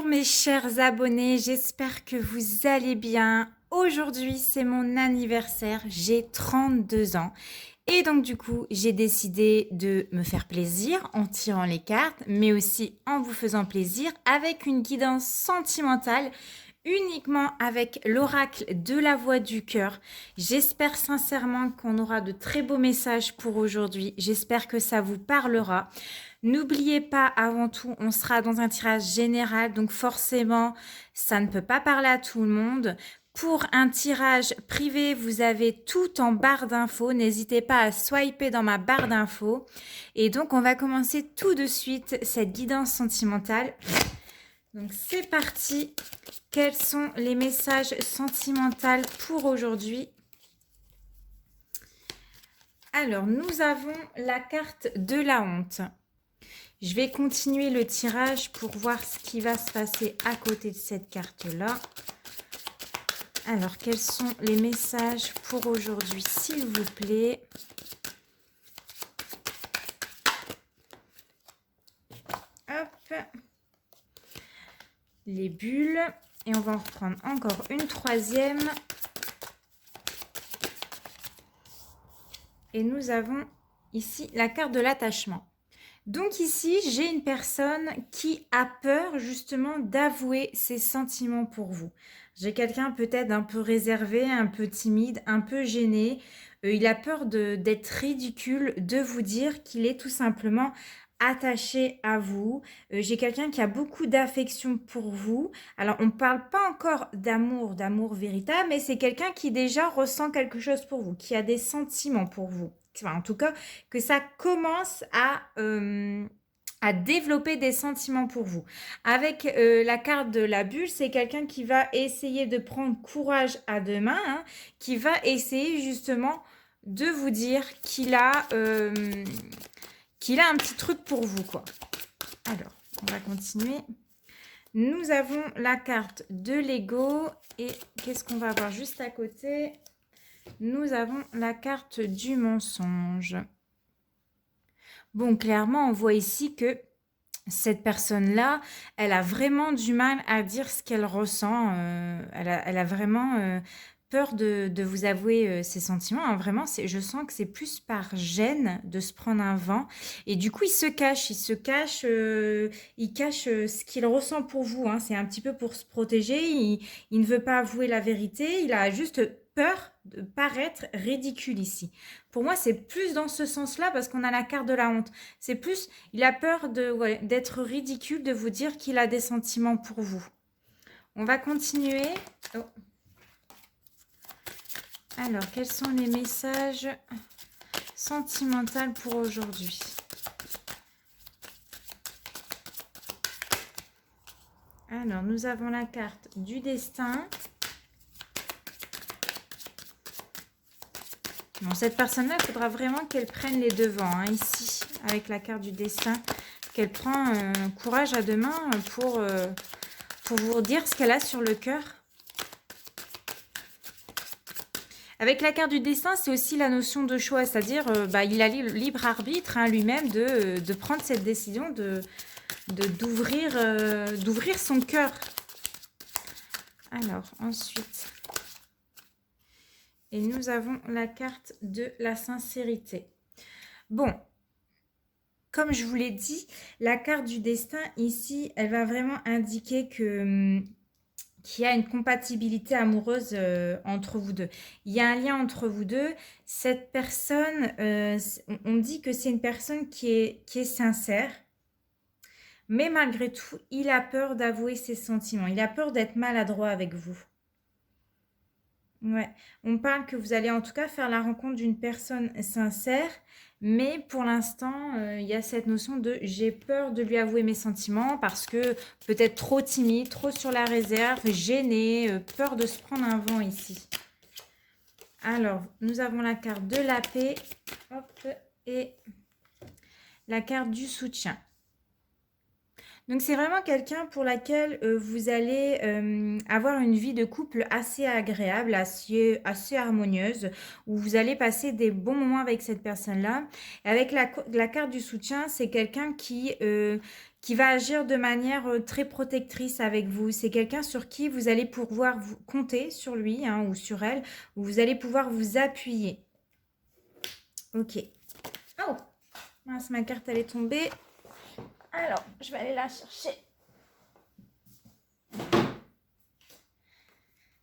Bonjour mes chers abonnés, j'espère que vous allez bien. Aujourd'hui, c'est mon anniversaire, j'ai 32 ans. Et donc du coup, j'ai décidé de me faire plaisir en tirant les cartes, mais aussi en vous faisant plaisir avec une guidance sentimentale, uniquement avec l'oracle de la voix du cœur. J'espère sincèrement qu'on aura de très beaux messages pour aujourd'hui. J'espère que ça vous parlera. N'oubliez pas, avant tout, on sera dans un tirage général, donc forcément, ça ne peut pas parler à tout le monde. Pour un tirage privé, vous avez tout en barre d'infos. N'hésitez pas à swiper dans ma barre d'infos. Et donc, on va commencer tout de suite cette guidance sentimentale. Donc, c'est parti. Quels sont les messages sentimentaux pour aujourd'hui? Alors, nous avons la carte de la honte. Je vais continuer le tirage pour voir ce qui va se passer à côté de cette carte-là. Alors, quels sont les messages pour aujourd'hui, s'il vous plaît? Hop. Les bulles. Et on va en reprendre encore une troisième. Et nous avons ici la carte de l'attachement. Donc ici, j'ai une personne qui a peur justement d'avouer ses sentiments pour vous. J'ai quelqu'un peut-être un peu réservé, un peu timide, un peu gêné. Il a peur d'être ridicule, de vous dire qu'il est tout simplement attaché à vous. J'ai quelqu'un qui a beaucoup d'affection pour vous. Alors, on ne parle pas encore d'amour véritable, mais c'est quelqu'un qui déjà ressent quelque chose pour vous, qui a des sentiments pour vous. Enfin, en tout cas, que ça commence à développer des sentiments pour vous. Avec la carte de la bulle, c'est quelqu'un qui va essayer de prendre courage à deux mains, hein, qui va essayer justement de vous dire qu'il a un petit truc pour vous, quoi. Alors, on va continuer. Nous avons la carte de l'ego et qu'est-ce qu'on va avoir juste à côté? Nous avons la carte du mensonge. Bon, clairement, on voit ici que cette personne-là, elle a vraiment du mal à dire ce qu'elle ressent. Elle a vraiment peur de vous avouer ses sentiments. Hein. Vraiment, je sens que c'est plus par gêne de se prendre un vent. Et du coup, il se cache, il cache ce qu'il ressent pour vous. Hein. C'est un petit peu pour se protéger. Il ne veut pas avouer la vérité. Il a juste peur de paraître ridicule ici. Pour moi, c'est plus dans ce sens-là parce qu'on a la carte de la honte. C'est plus, il a peur d'être ridicule, de vous dire qu'il a des sentiments pour vous. On va continuer. Oh. Alors, quels sont les messages sentimentaux pour aujourd'hui? Alors, nous avons la carte du destin. Bon, cette personne-là, il faudra vraiment qu'elle prenne les devants, hein, ici, avec la carte du destin, qu'elle prend courage à deux mains pour vous dire ce qu'elle a sur le cœur. Avec la carte du destin, c'est aussi la notion de choix, c'est-à-dire il a le libre arbitre hein, lui-même de prendre cette décision d'ouvrir son cœur. Alors, ensuite... Et nous avons la carte de la sincérité. Bon, comme je vous l'ai dit, la carte du destin ici, elle va vraiment indiquer qu'il y a une compatibilité amoureuse entre vous deux. Il y a un lien entre vous deux. Cette personne, on dit que c'est une personne qui est sincère. Mais malgré tout, il a peur d'avouer ses sentiments. Il a peur d'être maladroit avec vous. Ouais, on parle que vous allez en tout cas faire la rencontre d'une personne sincère, mais pour l'instant, il y a cette notion de j'ai peur de lui avouer mes sentiments parce que peut-être trop timide, trop sur la réserve, gêné, peur de se prendre un vent ici. Alors, nous avons la carte de la paix hop, et la carte du soutien. Donc, c'est vraiment quelqu'un pour laquelle vous allez avoir une vie de couple assez agréable, assez harmonieuse, où vous allez passer des bons moments avec cette personne-là. Avec la carte du soutien, c'est quelqu'un qui qui va agir de manière très protectrice avec vous. C'est quelqu'un sur qui vous allez pouvoir vous compter sur lui hein, ou sur elle, où vous allez pouvoir vous appuyer. Ok. Oh, mince, ma carte elle est tombée. Alors, je vais aller la chercher.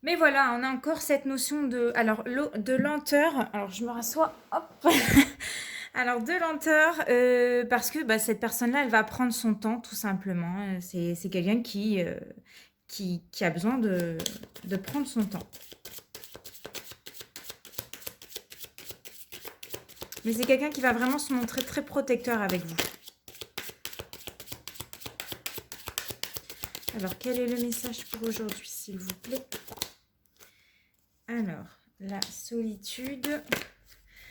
Mais voilà, on a encore cette notion de lenteur. Alors, je me rassois. Hop. Alors, de lenteur, parce que cette personne-là, elle va prendre son temps, tout simplement. C'est quelqu'un qui a besoin de prendre son temps. Mais c'est quelqu'un qui va vraiment se montrer très protecteur avec vous. Alors, quel est le message pour aujourd'hui, s'il vous plaît? Alors, la solitude.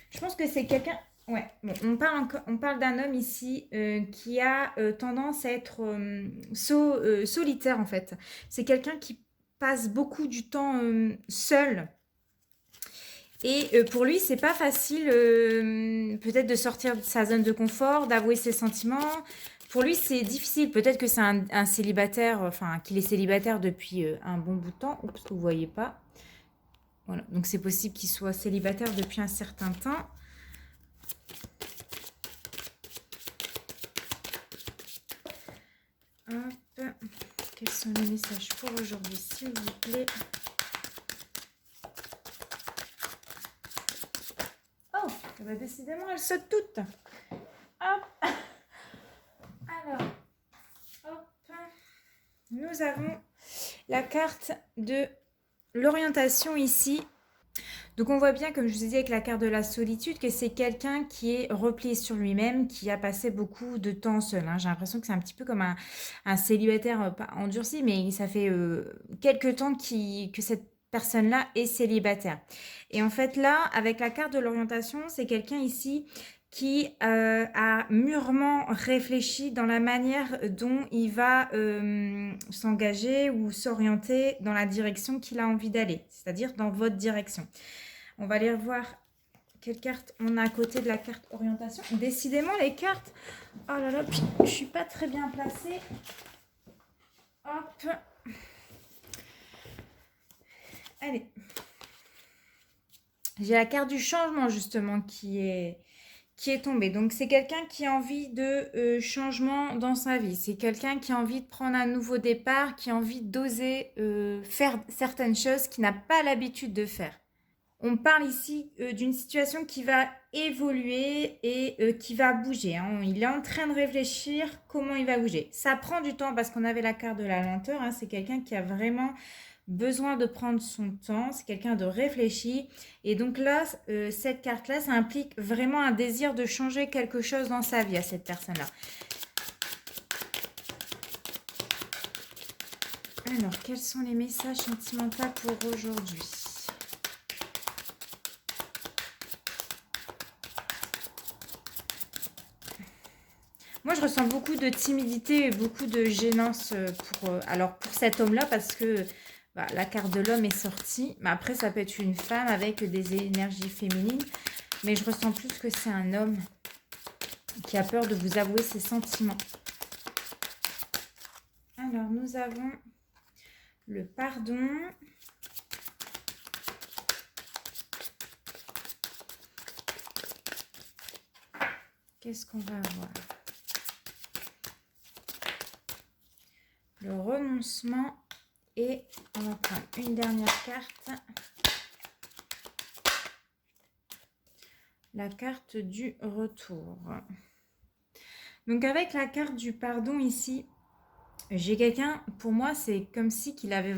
Je pense que c'est quelqu'un... Ouais, bon, on parle d'un homme ici qui a tendance à être solitaire, en fait. C'est quelqu'un qui passe beaucoup du temps seul. Et pour lui, c'est pas facile peut-être de sortir de sa zone de confort, d'avouer ses sentiments. Pour lui, c'est difficile. Peut-être que c'est un célibataire, enfin, qu'il est célibataire depuis un bon bout de temps. Oups, vous voyez pas. Voilà, donc c'est possible qu'il soit célibataire depuis un certain temps. Hop. Quels sont les messages pour aujourd'hui, s'il vous plaît? Oh, décidément, elles sautent toutes. Hop. Alors, hop. Nous avons la carte de l'orientation ici. Donc on voit bien, comme je vous ai dit avec la carte de la solitude, que c'est quelqu'un qui est replié sur lui-même, qui a passé beaucoup de temps seul. Hein. J'ai l'impression que c'est un petit peu comme un célibataire, pas endurci, mais ça fait quelques temps que cette personne-là est célibataire. Et en fait là, avec la carte de l'orientation, c'est quelqu'un ici qui a mûrement réfléchi dans la manière dont il va s'engager ou s'orienter dans la direction qu'il a envie d'aller, c'est-à-dire dans votre direction. On va aller revoir quelle carte on a à côté de la carte orientation. Décidément, les cartes... Oh là là, puis je suis pas très bien placée. Hop. Allez. J'ai la carte du changement, justement, qui est tombée. Donc, c'est quelqu'un qui a envie de changement dans sa vie. C'est quelqu'un qui a envie de prendre un nouveau départ, qui a envie d'oser faire certaines choses qu'il n'a pas l'habitude de faire. On parle ici d'une situation qui va évoluer et qui va bouger. Hein. Il est en train de réfléchir comment il va bouger. Ça prend du temps parce qu'on avait la carte de la lenteur. Hein. C'est quelqu'un qui a vraiment besoin de prendre son temps. C'est quelqu'un de réfléchi. Et donc là, cette carte-là, ça implique vraiment un désir de changer quelque chose dans sa vie à cette personne-là. Alors, quels sont les messages sentimentaux pour aujourd'hui ? Moi, je ressens beaucoup de timidité et beaucoup de gênance pour cet homme-là parce que la carte de l'homme est sortie. Mais après, ça peut être une femme avec des énergies féminines. Mais je ressens plus que c'est un homme qui a peur de vous avouer ses sentiments. Alors, nous avons le pardon. Qu'est-ce qu'on va avoir ? Le renoncement et on va prendre une dernière carte. La carte du retour. Donc avec la carte du pardon ici, j'ai quelqu'un, pour moi c'est comme si qu'il avait...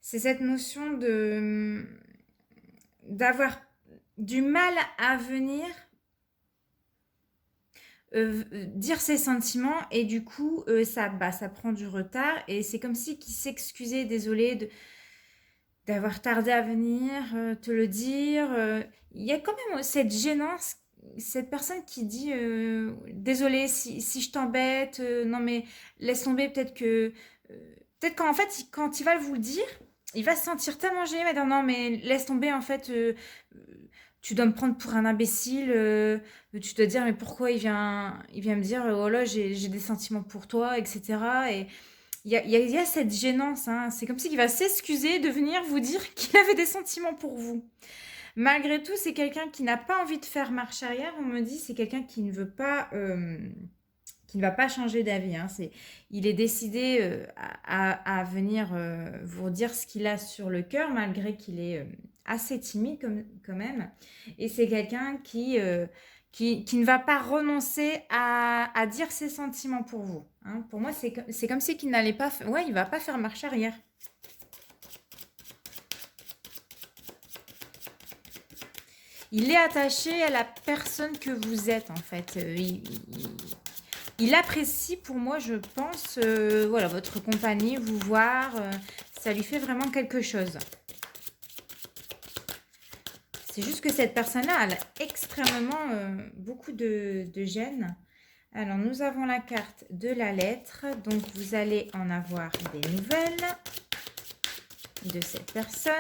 C'est cette notion d'avoir du mal à venir dire ses sentiments et du coup ça prend du retard et c'est comme si qu'il s'excusait, désolé d'avoir tardé à venir te le dire. Il y a quand même cette gênance, cette personne qui dit désolé si je t'embête, non mais laisse tomber, peut-être qu'en fait quand il va vous le dire, il va se sentir tellement gêné, il va dire non mais laisse tomber en fait, tu dois me prendre pour un imbécile, tu dois te dire mais pourquoi il vient me dire oh là j'ai des sentiments pour toi, etc. Et il y a cette gênance, hein. C'est comme si il va s'excuser de venir vous dire qu'il avait des sentiments pour vous. Malgré tout, c'est quelqu'un qui n'a pas envie de faire marche arrière. On me dit c'est quelqu'un qui ne veut pas, qui ne va pas changer d'avis, hein. Il est décidé à venir vous dire ce qu'il a sur le cœur, malgré qu'il est assez timide quand même. Et c'est quelqu'un qui ne va pas renoncer à dire ses sentiments pour vous, hein. Pour moi, c'est comme si qu'il n'allait pas... Ouais, il ne va pas faire marche arrière. Il est attaché à la personne que vous êtes, en fait. Il apprécie, pour moi, je pense, voilà, votre compagnie, vous voir. Ça lui fait vraiment quelque chose. C'est juste que cette personne-là, elle a extrêmement beaucoup de gêne. Alors, nous avons la carte de la lettre. Donc, vous allez en avoir des nouvelles de cette personne.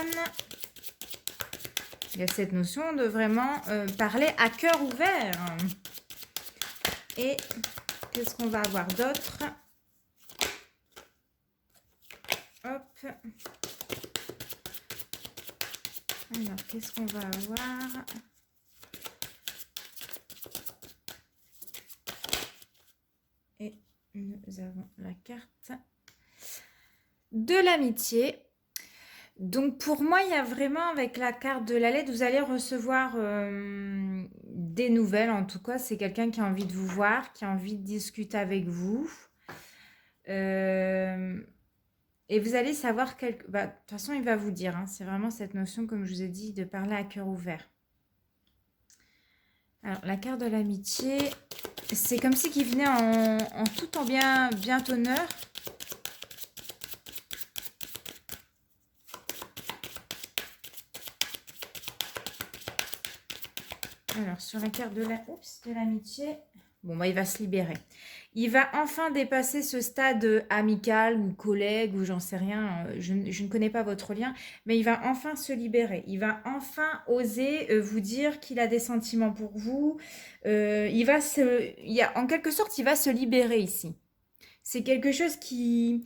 Il y a cette notion de vraiment parler à cœur ouvert. Et qu'est-ce qu'on va avoir d'autre? Hop. Alors, qu'est-ce qu'on va avoir? Et nous avons la carte de l'amitié. Donc, pour moi, il y a vraiment, avec la carte de la lettre, vous allez recevoir des nouvelles. En tout cas, c'est quelqu'un qui a envie de vous voir, qui a envie de discuter avec vous. Et vous allez savoir de toute façon, il va vous dire, hein, c'est vraiment cette notion, comme je vous ai dit, de parler à cœur ouvert. Alors, la carte de l'amitié, c'est comme si qu'il venait en tout en bien honneur. Alors, sur la carte de l'amitié, bon, il va se libérer. Il va enfin dépasser ce stade amical ou collègue ou j'en sais rien. Je ne connais pas votre lien, mais il va enfin se libérer. Il va enfin oser vous dire qu'il a des sentiments pour vous. En quelque sorte, il va se libérer ici. C'est quelque chose qu'il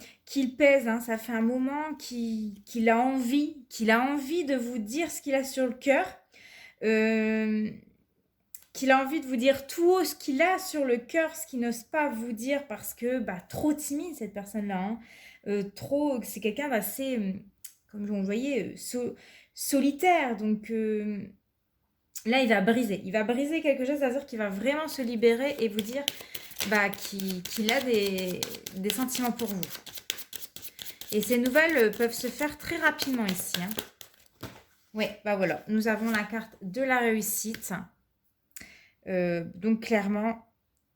pèse, hein. Ça fait un moment qu'il a envie de vous dire ce qu'il a sur le cœur. Qu'il a envie de vous dire tout haut ce qu'il a sur le cœur, ce qu'il n'ose pas vous dire parce que trop timide cette personne-là, hein. C'est quelqu'un d'assez, comme vous voyez, solitaire. Donc là, il va briser quelque chose, c'est-à-dire qu'il va vraiment se libérer et vous dire qu'il a des sentiments pour vous. Et ces nouvelles peuvent se faire très rapidement ici, hein. Oui, voilà, nous avons la carte de la réussite. Donc clairement,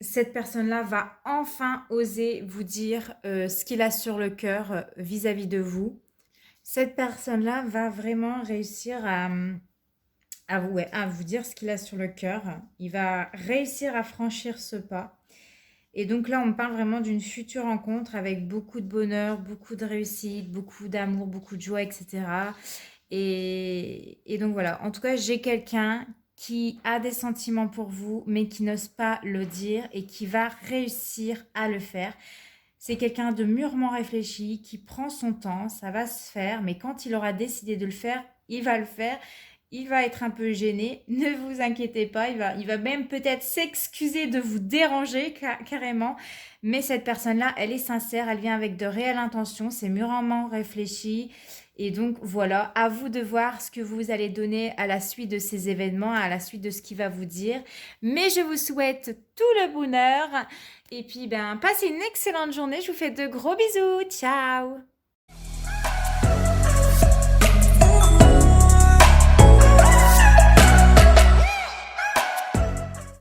cette personne-là va enfin oser vous dire ce qu'il a sur le cœur vis-à-vis de vous. Cette personne-là va vraiment réussir à vous dire ce qu'il a sur le cœur. Il va réussir à franchir ce pas. Et donc là, on parle vraiment d'une future rencontre avec beaucoup de bonheur, beaucoup de réussite, beaucoup d'amour, beaucoup de joie, etc. Et donc voilà, en tout cas, j'ai quelqu'un qui a des sentiments pour vous, mais qui n'ose pas le dire et qui va réussir à le faire. C'est quelqu'un de mûrement réfléchi, qui prend son temps, ça va se faire, mais quand il aura décidé de le faire, il va le faire. Il va être un peu gêné, ne vous inquiétez pas, il va même peut-être s'excuser de vous déranger carrément, mais cette personne-là, elle est sincère, elle vient avec de réelles intentions, c'est mûrement réfléchi, et donc voilà, à vous de voir ce que vous allez donner à la suite de ces événements, à la suite de ce qu'il va vous dire, mais je vous souhaite tout le bonheur, et puis passez une excellente journée, je vous fais de gros bisous, ciao!